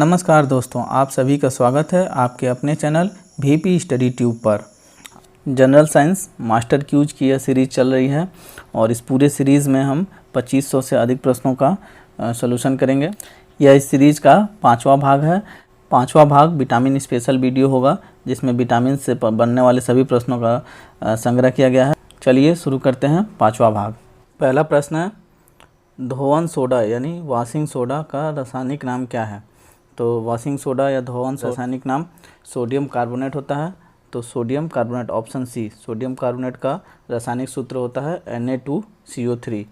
नमस्कार दोस्तों, आप सभी का स्वागत है आपके अपने चैनल वीपी स्टडी ट्यूब पर। जनरल साइंस मास्टर क्यूज की यह सीरीज़ चल रही है और इस पूरे सीरीज़ में हम 2500 से अधिक प्रश्नों का सॉल्यूशन करेंगे। यह इस सीरीज़ का 5वां भाग है। 5वां भाग विटामिन स्पेशल वीडियो होगा जिसमें विटामिन से बनने वाले सभी प्रश्नों का संग्रह किया गया है। चलिए शुरू करते हैं 5वां भाग। पहला प्रश्न है, धोवन सोडा यानी वॉशिंग सोडा का रासायनिक नाम क्या है? तो वॉशिंग सोडा या धोवन रासायनिक नाम सोडियम कार्बोनेट होता है। तो sodium carbonate option C, sodium carbonate का रासायनिक सूत्र होता है Na2CO3।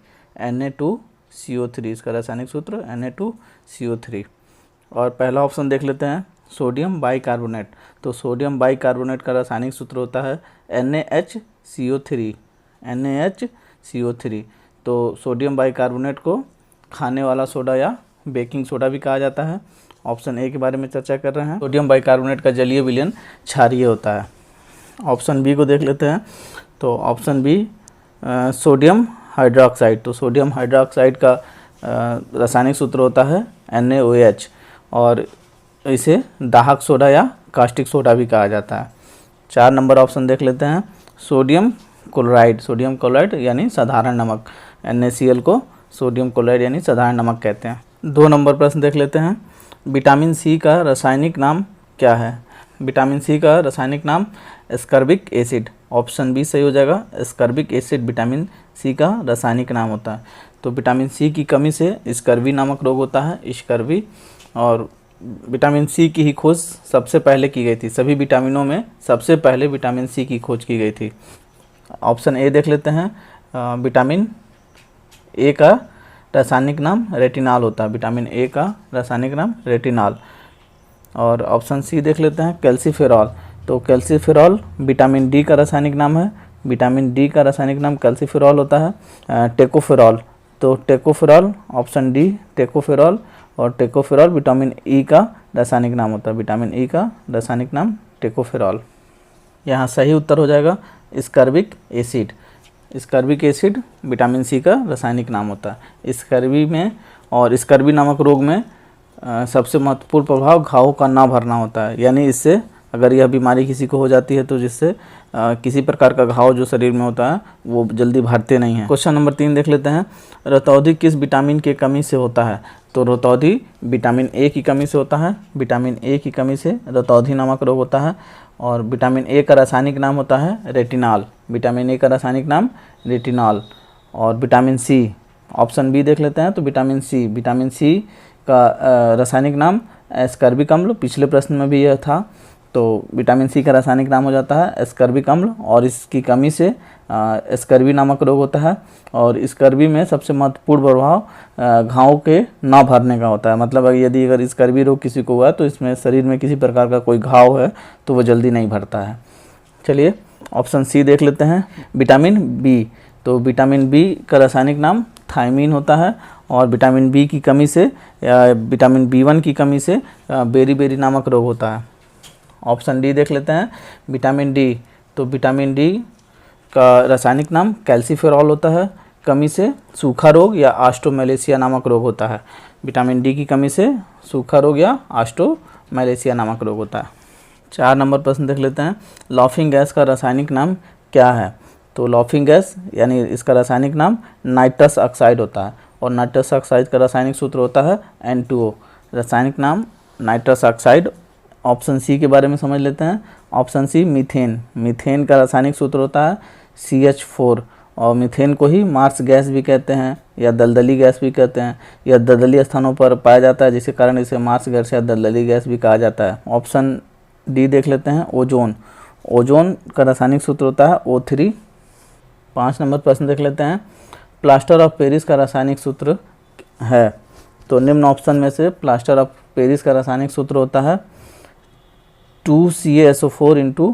Na2CO3 इसका रासायनिक सूत्र Na2CO3। और पहला ऑप्शन देख लेते हैं, सोडियम बाइकार्बोनेट। तो सोडियम बाइकार्बोनेट का रासायनिक सूत्र होता है NaHCO3। NaHCO3। तो सोडियम बाइकार्बोनेट को खाने वाला सोडा या बेकिंग सोडा भी कहा जाता है। ऑप्शन ए के बारे में चर्चा कर रहे हैं। सोडियम बाइकार्बोनेट का जलीय विलयन क्षारीय होता है। ऑप्शन बी को देख लेते हैं। तो ऑप्शन बी सोडियम हाइड्रोक्साइड। तो सोडियम हाइड्रोक्साइड का रासायनिक सूत्र होता है NaOH और इसे दाहक सोडा या कास्टिक सोडा भी कहा जाता है। 4 नंबर ऑप्शन देख लेते हैं, सोडियम क्लोराइड। सोडियम क्लोराइड यानी साधारण नमक। NaCl को सोडियम क्लोराइड यानी साधारण नमक कहते हैं। 2 नंबर प्रश्न देख लेते हैं, विटामिन सी का रासायनिक नाम क्या है? विटामिन सी का रासायनिक नाम एस्कर्बिक एसिड। ऑप्शन बी सही हो जाएगा। एस्कर्बिक एसिड विटामिन सी का रासायनिक नाम होता है। तो विटामिन सी की कमी से स्कर्वी नामक रोग होता है, स्कर्वी। और विटामिन सी की ही खोज सबसे पहले की गई थी। सभी विटामिनों में सबसे पहले विटामिन सी की खोज की गई थी। ऑप्शन ए देख लेते हैं, विटामिन ए का रासायनिक नाम रेटिनॉल होता है। विटामिन ए का रासायनिक नाम रेटिनॉल। और ऑप्शन सी देख लेते हैं, कैल्सीफेरॉल। तो कैल्सीफेरॉल विटामिन डी का रासायनिक नाम है। विटामिन डी का रासायनिक नाम कैल्सीफेरॉल होता है। टेकोफेरॉल। तो टेकोफेरॉल ऑप्शन डी टेकोफेरॉल। और टेकोफेरॉल विटामिन ई का रासायनिक नाम होता है। विटामिन ई का रासायनिक नाम टेकोफेरॉल। यहाँ सही उत्तर हो जाएगा स्कर्बिक एसिड। स्कर्बिक एसिड विटामिन सी का रासायनिक नाम होता है। स्कर्वी में और स्कर्वी नामक रोग में सबसे महत्वपूर्ण प्रभाव घावों का ना भरना होता है। यानी इससे अगर यह बीमारी किसी को हो जाती है तो जिससे किसी प्रकार का घाव जो शरीर में होता है वो जल्दी भरते नहीं हैं। क्वेश्चन नंबर 3 देख लेते हैं, रतौंधी किस विटामिन की कमी से होता है? तो रतौंधी विटामिन ए की कमी से होता है। विटामिन ए की कमी से रतौंधी नामक रोग होता है। और विटामिन ए का रासायनिक नाम होता है रेटिनॉल। विटामिन ए का रासायनिक नाम रेटिनॉल। और विटामिन सी ऑप्शन बी देख लेते हैं। तो विटामिन सी का रासायनिक नाम एस्कर्बिक अम्ल। पिछले प्रश्न में भी यह था। तो विटामिन सी का रासायनिक नाम हो जाता है एस्कर्बिक अम्ल और इसकी कमी से स्कर्वी नामक रोग होता है। और स्कर्वी में सबसे महत्वपूर्ण प्रभाव घावों के ना भरने का होता है। मतलब यदि अगर स्कर्वी रोग किसी को हुआ तो इसमें शरीर में किसी प्रकार का कोई घाव है तो वो जल्दी नहीं भरता है। चलिए ऑप्शन सी देख लेते हैं, विटामिन बी। तो विटामिन बी का रासायनिक नाम थायमीन होता है। और विटामिन बी की कमी से या विटामिन B1 की कमी से बेरी नामक रोग होता है। ऑप्शन डी देख लेते हैं, विटामिन डी। तो विटामिन डी का रासायनिक नाम कैल्सीफेरॉल होता है। कमी से सूखा रोग या ऑस्टियोमैलेशिया नामक रोग होता है। विटामिन डी की कमी से सूखा रोग या ऑस्टियोमैलेशिया नामक रोग होता है। 4 नंबर प्रश्न देख लेते हैं, लाफिंग गैस का रासायनिक नाम क्या है? तो लाफिंग गैस यानी इसका रासायनिक नाम नाइट्रस ऑक्साइड होता है। और नाइट्रस ऑक्साइड का रासायनिक सूत्र होता है N2O। रासायनिक नाम नाइट्रस ऑक्साइड। ऑप्शन सी के बारे में समझ लेते हैं। Option C methane. मीथेन का रासायनिक सूत्र होता है CH4। और मीथेन को ही मार्स गैस भी कहते हैं या दलदली गैस भी कहते हैं। यह दलदली स्थानों पर पाया जाता है जिसके कारण इसे मार्स गैस या दलदली गैस भी कहा जाता है। ऑप्शन डी देख लेते हैं, ओजोन। ओजोन का रासायनिक सूत्र होता है O3। 5 नंबर प्रश्न देख लेते हैं, प्लास्टर ऑफ पेरिस का रासायनिक सूत्र है। तो निम्न ऑप्शन में से प्लास्टर ऑफ पेरिस का रासायनिक सूत्र होता है 2CaSO4 ×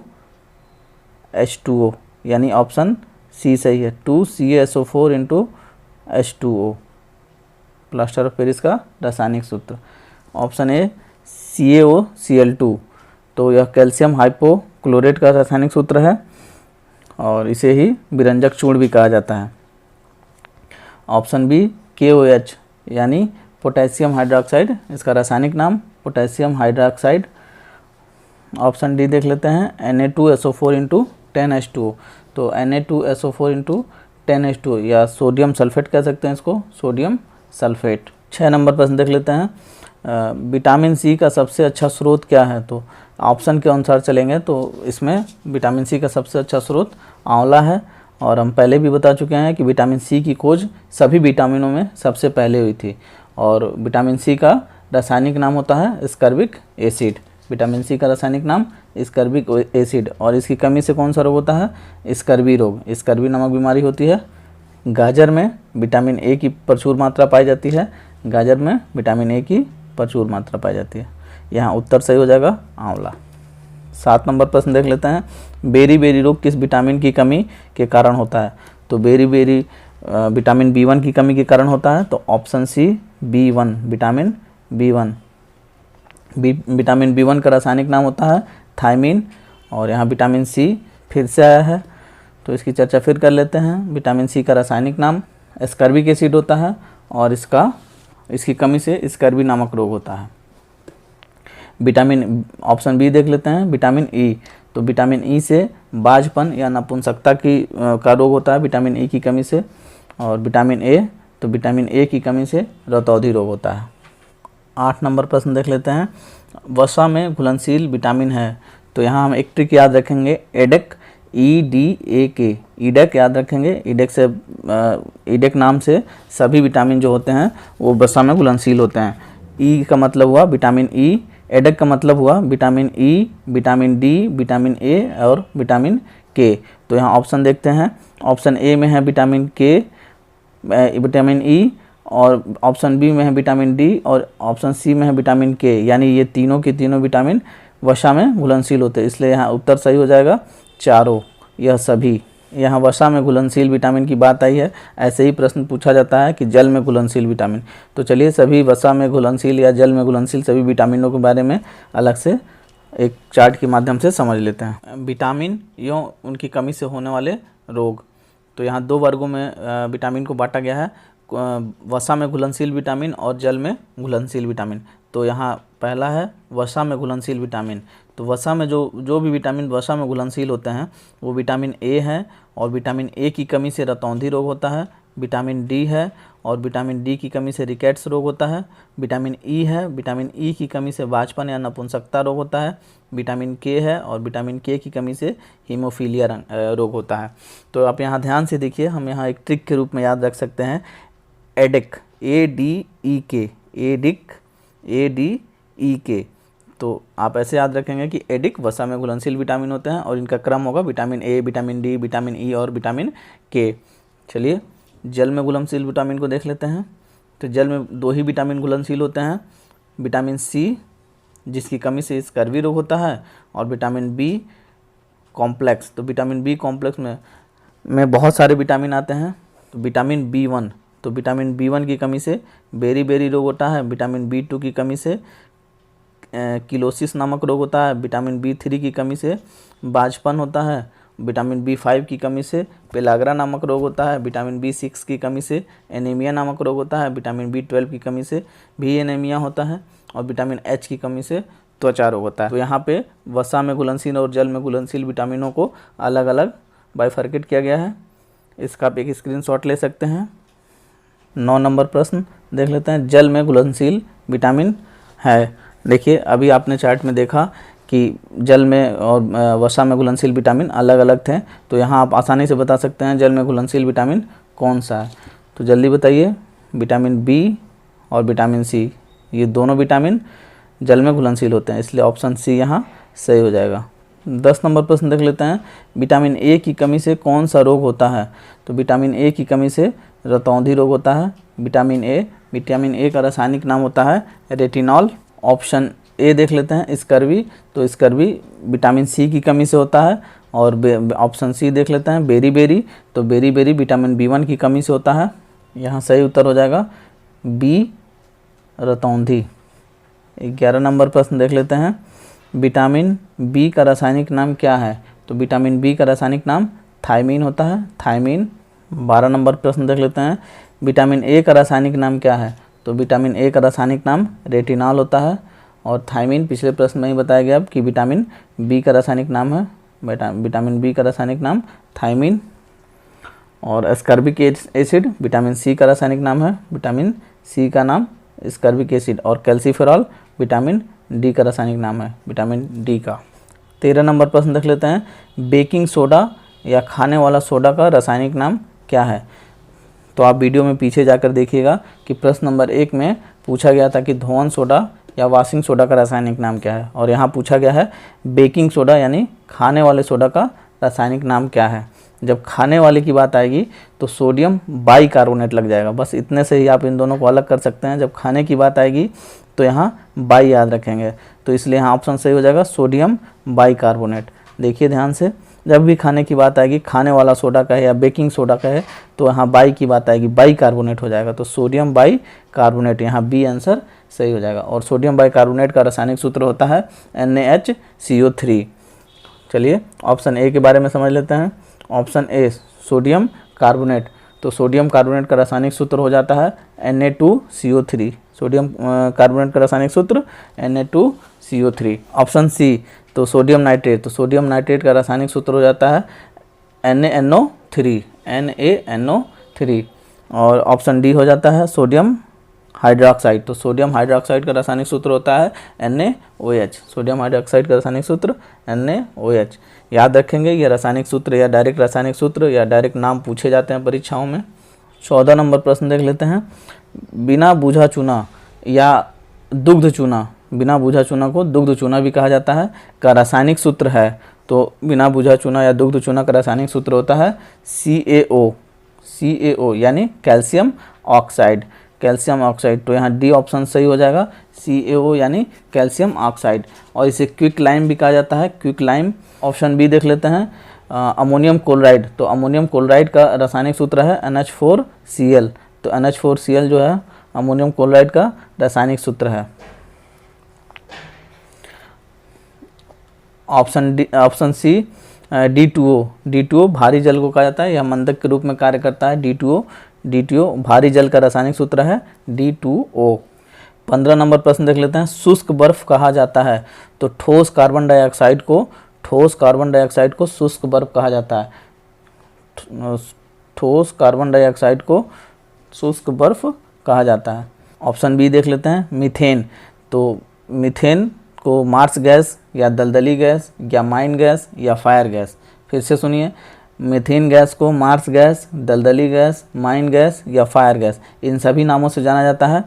H2O। यानी ऑप्शन सी सही है, 2CaSO4 × H2O plaster of Paris का रासायनिक सूत्र। Option A CaOCl2। तो यह कैल्शियम हाइपोक्लोरेट का रासायनिक सूत्र है और इसे ही विरंजक चूर्ण भी कहा जाता है। ऑप्शन बी KOH यानी पोटेशियम हाइड्रोक्साइड, इसका रासायनिक नाम पोटेशियम हाइड्रोक्साइड। ऑप्शन डी देख लेते हैं Na2SO4 इंटू 10H2O। तो Na2SO4 इंटू 10H2O या सोडियम सल्फेट कह सकते हैं इसको, सोडियम सल्फेट। 6 नंबर प्रश्न देख लेते हैं, विटामिन सी का सबसे अच्छा स्रोत क्या है? तो ऑप्शन के अनुसार चलेंगे तो इसमें विटामिन सी का सबसे अच्छा स्रोत आंवला है, और हम पहले भी बता चुके हैं कि विटामिन सी की खोज सभी विटामिनों में सबसे पहले हुई थी, और विटामिन सी का रासायनिक नाम होता है स्कर्बिक एसिड। विटामिन सी का रासायनिक नाम स्कर्बिक एसिड, और इसकी कमी से कौन सा रोग होता है? स्कर्वी रोग, स्कर्वी नामक बीमारी होती है। गाजर में विटामिन ए की प्रचुर मात्रा पाई जाती है, गाजर में विटामिन ए की प्रचुर मात्रा पाई जाती है। यहाँ उत्तर सही हो जाएगा आंवला। 7 नंबर प्रश्न देख लेते हैं, बेरी बेरी रोग किस विटामिन की कमी के कारण होता है? तो बेरी बेरी विटामिन B1 की कमी के कारण होता है, तो option C B1, vitamin B1। Vitamin B1 का रासायनिक नाम होता है थायमीन, और यहाँ विटामिन सी फिर से आया है, तो इसकी चर्चा फिर कर लेते हैं। विटामिन सी का रासायनिक नाम स्कर्बिक एसिड होता है, और इसकी कमी से स्कर्वी नामक रोग होता है। विटामिन ऑप्शन बी देख लेते हैं, विटामिन ई। तो विटामिन ई से बाझपन या नपुंसकता का रोग होता है विटामिन ई की कमी से। और विटामिन ए, तो विटामिन ए की कमी से रतौंधी रोग होता है। 8 नंबर प्रश्न देख लेते हैं, वसा में घुलनशील विटामिन है? तो यहाँ हम एक ट्रिक याद रखेंगे, एडेक, EDAK, ईडेक याद रखेंगे। ईडेक नाम से सभी विटामिन जो होते हैं वो वसा में घुलनशील होते हैं। ई का मतलब हुआ विटामिन ई, एडेक का मतलब हुआ vitamin E, vitamin D, vitamin A और विटामिन के। तो यहाँ ऑप्शन देखते हैं, ऑप्शन ए में है विटामिन के, विटामिन ई, और ऑप्शन बी में है विटामिन डी, और ऑप्शन सी में है विटामिन के। यानी ये तीनों के तीनों विटामिन वसा में घुलनशील होते हैं, इसलिए यहाँ उत्तर सही हो जाएगा चारों, यह सभी। यहाँ वसा में घुलनशील विटामिन की बात आई है, ऐसे ही प्रश्न पूछा जाता है कि जल में घुलनशील विटामिन। तो चलिए सभी वसा में घुलनशील या जल में घुलनशील सभी विटामिनों के बारे में अलग से एक चार्ट के माध्यम से समझ लेते हैं। विटामिन या उनकी कमी से होने वाले रोग, तो यहाँ 2 वर्गों में विटामिन को बांटा गया है, वसा में घुलनशील विटामिन और जल में घुलनशील विटामिन। तो यहाँ पहला है वसा में घुलनशील विटामिन। तो वसा में जो भी विटामिन वसा में घुलनशील होते हैं वो विटामिन ए है, और विटामिन ए की कमी से रतौंधी रोग होता है। विटामिन डी है, और विटामिन डी की कमी से रिकेट्स रोग होता है। विटामिन ई है, विटामिन ई की कमी से बाझपन या नपुंसकता रोग होता है। विटामिन के है, और विटामिन के की कमी से हीमोफीलिया रोग होता है। तो आप यहाँ ध्यान से देखिए, हम यहाँ एक ट्रिक के रूप में याद रख सकते हैं, एडेक, ADEK, एडिक, ADEK। तो आप ऐसे याद रखेंगे कि एडिक वसा में घुलनशील विटामिन होते हैं, और इनका क्रम होगा vitamin A, vitamin D, vitamin E और विटामिन के। चलिए जल में घुलनशील विटामिन को देख लेते हैं। तो जल में 2 ही विटामिन घुलनशील होते हैं, विटामिन सी जिसकी कमी से स्कर्वी रोग होता है, और विटामिन बी कॉम्प्लेक्स। तो विटामिन बी कॉम्प्लेक्स में बहुत सारे विटामिन आते हैं। तो विटामिन B1, तो विटामिन B1 की कमी से बेरी बेरी रोग होता है। विटामिन B2 की कमी से किलोसिस नामक रोग होता है। विटामिन B3 की कमी से बाझपन होता है। विटामिन B5 की कमी से पेलाग्रा नामक रोग होता है। विटामिन B6 की कमी से एनीमिया नामक रोग होता है। विटामिन B12 की कमी से भी एनीमिया होता है, और विटामिन H की कमी से त्वचा रोग होता है। तो यहाँ पे वसा में घुलनशील और जल में घुलनशील विटामिनों को अलग अलग बाइफर्केट किया गया है। इसका आप एक स्क्रीनशॉट ले सकते हैं। 9 नंबर प्रश्न देख लेते हैं, जल में घुलनशील विटामिन है। देखिए अभी आपने चार्ट में देखा कि जल में और वसा में घुलनशील विटामिन अलग अलग थे, तो यहाँ आप आसानी से बता सकते हैं जल में घुलनशील विटामिन कौन सा है। तो जल्दी बताइए, विटामिन बी और विटामिन सी, ये दोनों विटामिन जल में घुलनशील होते हैं, इसलिए ऑप्शन सी यहाँ सही हो जाएगा। 10 नंबर प्रश्न देख लेते हैं, विटामिन ए की कमी से कौन सा रोग होता है? तो विटामिन ए की कमी से रतौंधी रोग होता है। विटामिन ए का रासायनिक नाम होता है रेटिनॉल। ऑप्शन ए देख लेते हैं, स्कर्वी। तो स्कर्वी विटामिन सी की कमी से होता है। और ऑप्शन सी देख लेते हैं, बेरी बेरी। तो बेरी बेरी विटामिन B1 की कमी से होता है। यहाँ सही उत्तर हो जाएगा बी, रतौंधी। 11 नंबर प्रश्न देख लेते हैं, विटामिन बी का रासायनिक नाम क्या है? तो विटामिन बी का रासायनिक नाम थायमीन होता है, थायमीन। 12 नंबर प्रश्न देख लेते हैं, विटामिन ए का रासायनिक नाम क्या है? तो विटामिन ए का रासायनिक नाम रेटिनॉल होता है। और थायमिन पिछले प्रश्न में ही बताया गया कि विटामिन बी का रासायनिक नाम है, विटामिन बी का रासायनिक नाम थायमिन। और एस्कॉर्बिक एसिड विटामिन सी का रासायनिक नाम है, विटामिन सी का नाम एस्कॉर्बिक एसिड। और कैल्सीफेरॉल विटामिन डी का रासायनिक नाम है, विटामिन डी का। 13 नंबर प्रश्न देख लेते हैं, बेकिंग सोडा या खाने वाला सोडा का रासायनिक नाम क्या है। तो आप वीडियो में पीछे जाकर देखिएगा कि प्रश्न नंबर 1 में पूछा गया था कि धोवन सोडा या वॉशिंग सोडा का रासायनिक नाम क्या है, और यहाँ पूछा गया है बेकिंग सोडा यानी खाने वाले सोडा का रासायनिक नाम क्या है। जब खाने वाले की बात आएगी तो सोडियम बाइकार्बोनेट लग जाएगा, बस इतने से ही आप इन दोनों को अलग कर सकते हैं। जब खाने की बात आएगी तो यहाँ बाई याद रखेंगे, तो इसलिए यहाँ ऑप्शन सही हो जाएगा सोडियम बाइकार्बोनेट। देखिए ध्यान से, जब भी खाने की बात आएगी, खाने वाला सोडा का है या बेकिंग सोडा का है, तो यहाँ बाई की बात आएगी, बाइकार्बोनेट हो जाएगा, तो सोडियम बाइकार्बोनेट, यहाँ बी आंसर सही हो जाएगा। और सोडियम बाइकार्बोनेट का रासायनिक सूत्र होता है NaHCO3। चलिए ऑप्शन ए के बारे में समझ लेते हैं। ऑप्शन ए सोडियम कार्बोनेट, तो सोडियम कार्बोनेट का रासायनिक सूत्र हो जाता है Na2CO3। सोडियम कार्बोनेट का रासायनिक सूत्र Na2CO3। ऑप्शन सी तो सोडियम नाइट्रेट, तो सोडियम नाइट्रेट का रासायनिक सूत्र हो जाता है NaNO3। और ऑप्शन डी हो जाता है सोडियम हाइड्रोक्साइड, तो सोडियम हाइड्रोक्साइड का रासायनिक सूत्र होता है NaOH। सोडियम हाइड्रोक्साइड का रासायनिक सूत्र NaOH। याद रखेंगे, ये रासायनिक सूत्र या डायरेक्ट रासायनिक सूत्र या डायरेक्ट नाम पूछे जाते हैं परीक्षाओं में। 14 नंबर प्रश्न देख लेते हैं, बिना बूझा चूना या दुग्ध चूना, बिना बूझा चूना को दुग्ध चूना भी कहा जाता है, का रासायनिक सूत्र है। तो बिना बूझा चूना या दुग्ध चूना का रासायनिक सूत्र होता है CaO यानी कैल्शियम ऑक्साइड, कैल्शियम ऑक्साइड। तो यहाँ डी ऑप्शन सही हो जाएगा, CaO यानी कैल्शियम ऑक्साइड। और इसे क्विक लाइम भी कहा जाता है, क्विक लाइम। ऑप्शन बी देख लेते हैं, अमोनियम क्लोराइड, तो अमोनियम क्लोराइड का रासायनिक सूत्र है NH4Cl। तो NH4Cl जो है अमोनियम क्लोराइड का रासायनिक सूत्र है। ऑप्शन सी D2O भारी जल को कहा जाता है, यह मंदक के रूप में कार्य करता है। D2O भारी जल का रासायनिक सूत्र है D2O। 15 नंबर प्रश्न देख लेते हैं, शुष्क बर्फ कहा जाता है, तो ठोस कार्बन डाइऑक्साइड को शुष्क बर्फ कहा जाता है। ठोस कार्बन डाइऑक्साइड को शुष्क बर्फ कहा जाता है। ऑप्शन बी देख लेते हैं, मीथेन, तो मीथेन को मार्स गैस या दलदली गैस या माइन गैस या फायर गैस। फिर से सुनिए, मीथेन गैस को मार्स गैस, दलदली गैस, माइन गैस या फायर गैस, इन सभी नामों से जाना जाता है।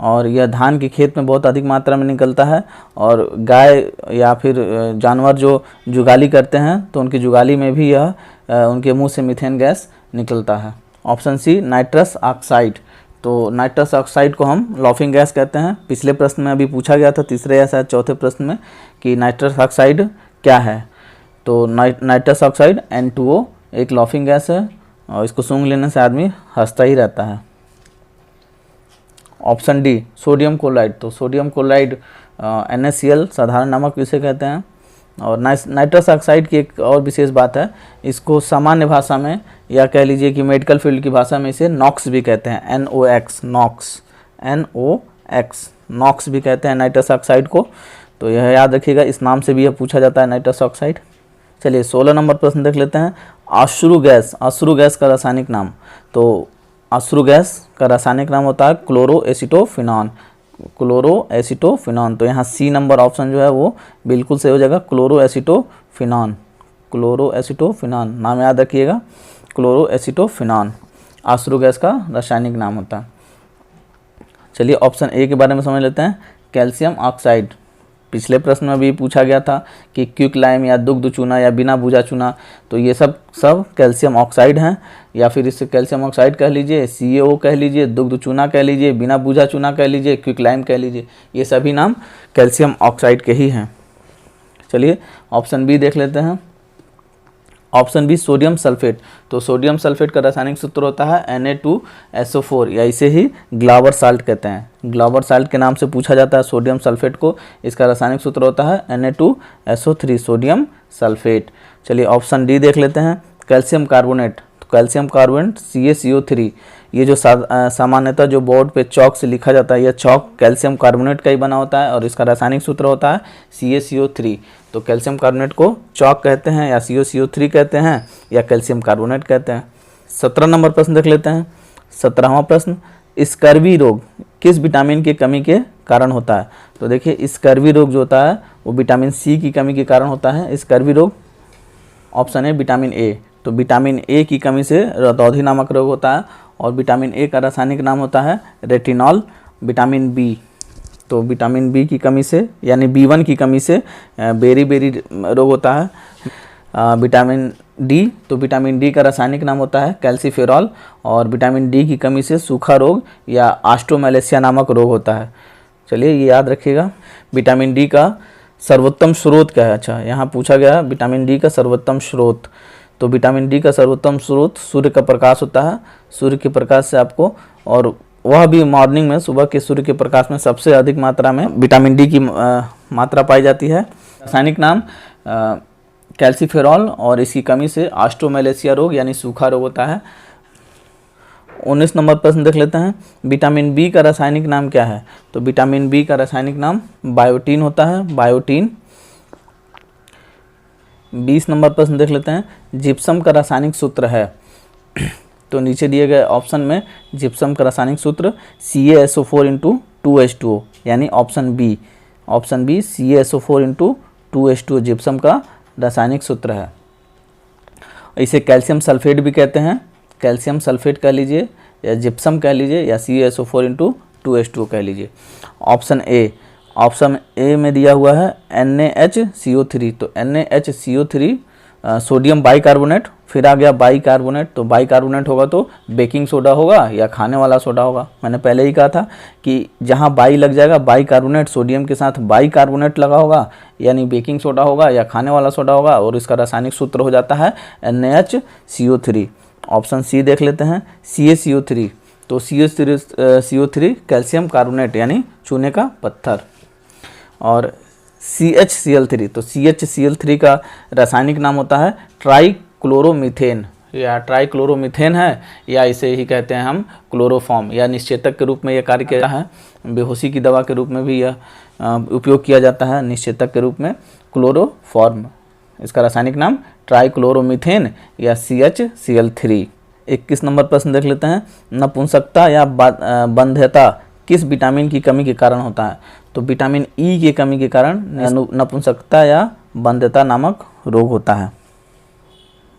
और यह धान के खेत में बहुत अधिक मात्रा में निकलता है, और गाय या फिर जानवर जो जुगाली करते हैं तो उनकी जुगाली में भी यह उनके मुंह से मीथेन गैस निकलता है। ऑप्शन सी नाइट्रस ऑक्साइड, तो नाइट्रस ऑक्साइड को हम लॉफिंग गैस कहते हैं। पिछले प्रश्न में अभी पूछा गया था, तीसरे या शायद चौथे प्रश्न में, कि नाइट्रस ऑक्साइड क्या है। तो नाइट्रस ऑक्साइड N2O एक लॉफिंग गैस है, और इसको सूंघ लेने से आदमी हंसता ही रहता है। ऑप्शन डी सोडियम क्लोराइड, तो सोडियम क्लोराइड NaCl साधारण नमक इसे कहते हैं। और नाइट्रस ऑक्साइड की एक और विशेष बात है, इसको सामान्य भाषा में या कह लीजिए कि मेडिकल फील्ड की भाषा में इसे नॉक्स भी कहते हैं, NOx नॉक्स भी कहते हैं नाइट्रस ऑक्साइड को। तो यह याद रखिएगा, इस नाम से भी यह पूछा जाता है नाइट्रस ऑक्साइड। चलिए 16 नंबर प्रश्न देख लेते हैं, अश्रु गैस का रासायनिक नाम। तो अश्रु गैस का रासायनिक नाम होता है क्लोरोएसिटोफिनॉन। तो यहाँ सी नंबर ऑप्शन जो है वो बिल्कुल सही हो जाएगा, क्लोरोएसिटोफिनॉन नाम याद रखिएगा, क्लोरोएसिटोफिनॉन अश्रु गैस का रासायनिक नाम होता है। चलिए ऑप्शन ए के बारे में समझ लेते हैं, कैल्शियम ऑक्साइड। पिछले प्रश्न में भी पूछा गया था कि क्विक लाइम या दुग्ध चूना या बिना बूझा चूना, तो ये सब कैल्शियम ऑक्साइड हैं, या फिर इससे कैल्शियम ऑक्साइड कह लीजिए, CaO कह लीजिए, दुग्ध चूना कह लीजिए, बिना बूझा चूना कह लीजिए, क्विक लाइम कह लीजिए, ये सभी नाम कैल्शियम ऑक्साइड के ही हैं। चलिए ऑप्शन बी देख लेते हैं, ऑप्शन बी सोडियम सल्फेट। तो सोडियम सल्फेट का रासायनिक सूत्र होता है Na2SO4, या इसे ही ग्लाबर साल्ट कहते हैं। ग्लाबर साल्ट के नाम से पूछा जाता है सोडियम सल्फेट को, इसका रासायनिक सूत्र होता है Na2SO3 सोडियम सल्फेट। चलिए ऑप्शन डी देख लेते हैं, कैल्शियम कार्बोनेट। तो कैल्शियम कार्बोनेट CaCO3, ये जो सामान्यतः जो बोर्ड पे चौक से लिखा जाता है, यह चौक कैल्शियम कार्बोनेट का ही बना होता है और इसका रासायनिक सूत्र होता है CaCO3। तो कैल्शियम कार्बोनेट को चौक कहते हैं या CaCO3 कहते हैं या कैल्शियम कार्बोनेट कहते हैं। 17 नंबर प्रश्न देख लेते हैं। 17वां प्रश्न, स्कर्वी रोग किस विटामिन की कमी के कारण होता है? तो देखिए स्कर्वी रोग जो होता है वो विटामिन सी की कमी के कारण होता है। स्कर्वी रोग ऑप्शन है विटामिन ए। तो विटामिन ए की कमी से रतौंधी नामक रोग होता है और विटामिन ए का रासायनिक नाम होता है रेटिनॉल। विटामिन बी, तो विटामिन बी की कमी से यानी B1 की कमी से बेरी बेरी रोग होता है। विटामिन डी, तो विटामिन डी का रासायनिक नाम होता है कैल्सीफेरॉल और विटामिन डी की कमी से सूखा रोग या ऑस्टियोमैलेशिया नामक रोग होता है। चलिए ये याद रखिएगा। विटामिन डी का सर्वोत्तम स्रोत क्या है? अच्छा, यहाँ पूछा गया विटामिन डी का सर्वोत्तम स्रोत। तो विटामिन डी का सर्वोत्तम स्रोत सूर्य का प्रकाश होता है। सूर्य के प्रकाश से आपको, और वह भी मॉर्निंग में, सुबह के सूर्य के प्रकाश में सबसे अधिक मात्रा में विटामिन डी की मात्रा पाई जाती है। रासायनिक नाम कैल्सीफेरॉल और इसकी कमी से ऑस्टियोमैलेशिया रोग यानी सूखा रोग होता है। 19 नंबर प्रश्न देख लेते हैं। विटामिन बी का रासायनिक नाम क्या है? तो विटामिन बी का रासायनिक नाम बायोटीन होता है, बायोटीन। 20 नंबर प्रश्न देख लेते हैं। जिप्सम का रासायनिक सूत्र है। तो नीचे दिए गए ऑप्शन में जिप्सम का रासायनिक सूत्र CaSO4 यानी ऑप्शन बी CaSO4 जिप्सम का रासायनिक सूत्र है। इसे कैल्शियम सल्फेट भी कहते हैं। कैल्शियम सल्फेट कह लीजिए या जिप्सम कह लीजिए या CaSO4 कह लीजिए। ऑप्शन ए में दिया हुआ है NaHCO3। तो NaHCO3 सोडियम बाइकार्बोनेट, फिर आ गया बाइकार्बोनेट। तो बाइकार्बोनेट होगा तो बेकिंग सोडा होगा या खाने वाला सोडा होगा। मैंने पहले ही कहा था कि जहाँ बाई लग जाएगा बाइकार्बोनेट, सोडियम के साथ बाइकार्बोनेट लगा होगा यानी बेकिंग सोडा होगा या खाने वाला सोडा होगा और इसका रासायनिक सूत्र हो जाता है NaHCO3। ऑप्शन सी देख लेते हैं CaCO3। तो CaCO3 कैल्शियम कार्बोनेट यानी चूने का पत्थर। और CHCl3, तो CHCl3 का रासायनिक नाम होता है ट्राइक्लोरोमीथेन या ट्राइक्लोरोमीथेन है या इसे ही कहते हैं हम क्लोरोफॉर्म या निश्चेतक के रूप में यह कार्य किया है। बेहोशी की दवा के रूप में भी यह उपयोग किया जाता है निश्चेतक के रूप में, क्लोरोफॉर्म। इसका रासायनिक नाम ट्राइक्लोरोमीथेन या CHCl3। 21 नंबर प्रश्न देख लेते हैं। नपुंसकता या बंध्यता किस विटामिन की कमी के कारण होता है? तो विटामिन ई की कमी के कारण नपुंसकता या बंध्यता नामक रोग होता है।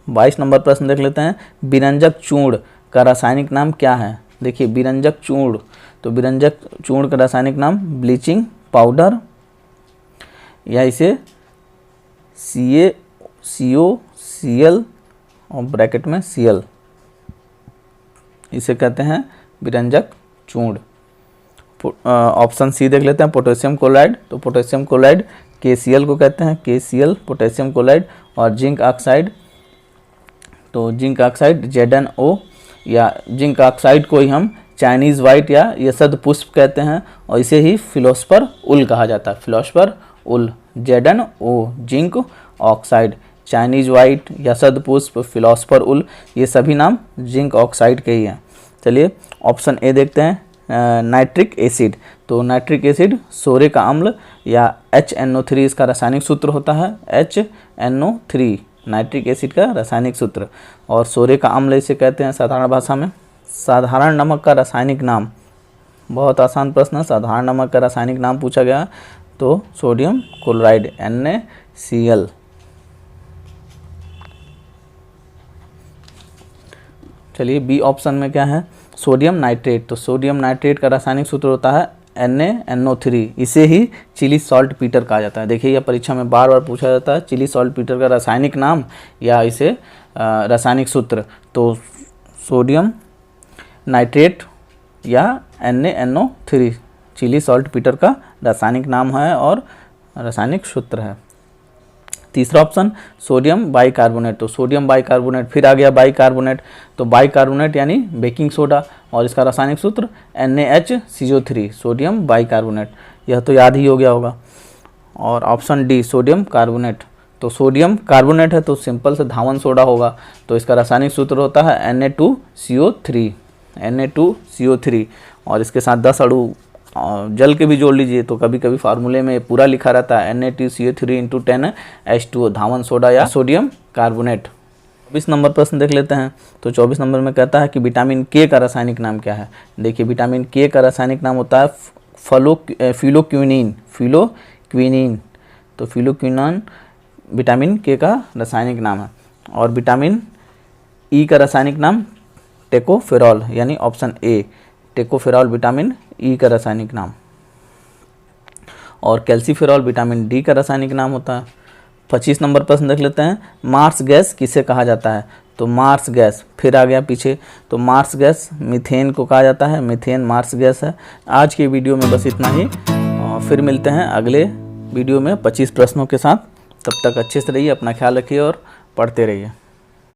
22 नंबर प्रश्न देख लेते हैं। विरंजक चूर्ण का रासायनिक नाम क्या है? देखिए विरंजक चूर्ण, तो विरंजक चूर्ण का रासायनिक नाम ब्लीचिंग पाउडर या इसे CaCO और ब्रैकेट में Cl, इसे कहते हैं विरंजक चूर्ण। ऑप्शन सी देख लेते हैं पोटेशियम क्लोराइड। तो पोटेशियम क्लोराइड KCl को कहते हैं, KCl पोटेशियम क्लोराइड। और जिंक ऑक्साइड, तो जिंक ऑक्साइड ZnO या जिंक ऑक्साइड को ही हम चाइनीज़ वाइट या यशद पुष्प कहते हैं और इसे ही फिलोस्पर उल कहा जाता है। फिलोस्पर उल, ZnO zinc oxide, Chinese white, यशद पुष्प, फिलोस्पर उल, ये सभी नाम जिंक ऑक्साइड के ही हैं। चलिए ऑप्शन ए देखते हैं नाइट्रिक एसिड। तो नाइट्रिक एसिड सोरे का अम्ल या HNO3 इसका रासायनिक सूत्र होता है, HNO3 नाइट्रिक एसिड का रासायनिक सूत्र। और सोरे का अम्ल इसे कहते हैं साधारण भाषा में। साधारण नमक का रासायनिक नाम, बहुत आसान प्रश्न है। साधारण नमक का रासायनिक नाम पूछा गया तो सोडियम क्लोराइड NaCl। चलिए बी ऑप्शन में क्या है? Sodium nitrate. तो सोडियम नाइट्रेट का रासायनिक सूत्र होता है NaNO3, इसे ही चिली सॉल्ट पीटर कहा जाता है। देखिए यह परीक्षा में बार बार पूछा जाता है, चिली सॉल्ट पीटर का रासायनिक नाम या इसे रासायनिक सूत्र। तो सोडियम नाइट्रेट या NaNO3 चिली सॉल्ट पीटर का रासायनिक नाम है और रासायनिक सूत्र है। तीसरा ऑप्शन सोडियम बाइकार्बोनेट। तो सोडियम बाइकार्बोनेट, फिर आ गया बाइकार्बोनेट। तो बाइकार्बोनेट यानी बेकिंग सोडा और इसका रासायनिक सूत्र NaHCO3 सोडियम बाइकार्बोनेट, यह तो याद ही हो गया होगा। और ऑप्शन डी सोडियम कार्बोनेट। तो सोडियम कार्बोनेट है तो सिंपल से धावन सोडा होगा, तो इसका रासायनिक सूत्र होता है Na2CO3। Na2CO3 और इसके साथ 10 अणु जल के भी जोड़ लीजिए तो कभी कभी फार्मूले में पूरा लिखा रहता है Na2CO3 × 10H2O, धावन सोडा या सोडियम कार्बोनेट। 24 नंबर प्रश्न देख लेते हैं। तो 24 नंबर में कहता है कि विटामिन के का रासायनिक नाम क्या है। देखिए विटामिन के का रासायनिक नाम होता है फिलोक्विनिन। तो फिलोक्विनिन विटामिन के का रासायनिक नाम है। और विटामिन ई का रासायनिक नाम टेकोफेरॉल, यानी option A tocopherol vitamin E का रासायनिक नाम। और कैल्सीफेरॉल विटामिन डी का रासायनिक नाम होता है। 25 नंबर प्रश्न देख लेते हैं। मार्स गैस किसे कहा जाता है। तो मार्स गैस फिर आ गया पीछे, तो मार्स गैस मीथेन को कहा जाता है, मीथेन मार्स गैस है। आज के वीडियो में बस इतना ही, फिर मिलते हैं अगले वीडियो में 25 प्रश्नों के साथ। तब तक अच्छे से रहिए, अपना ख्याल रखिए और पढ़ते रहिए।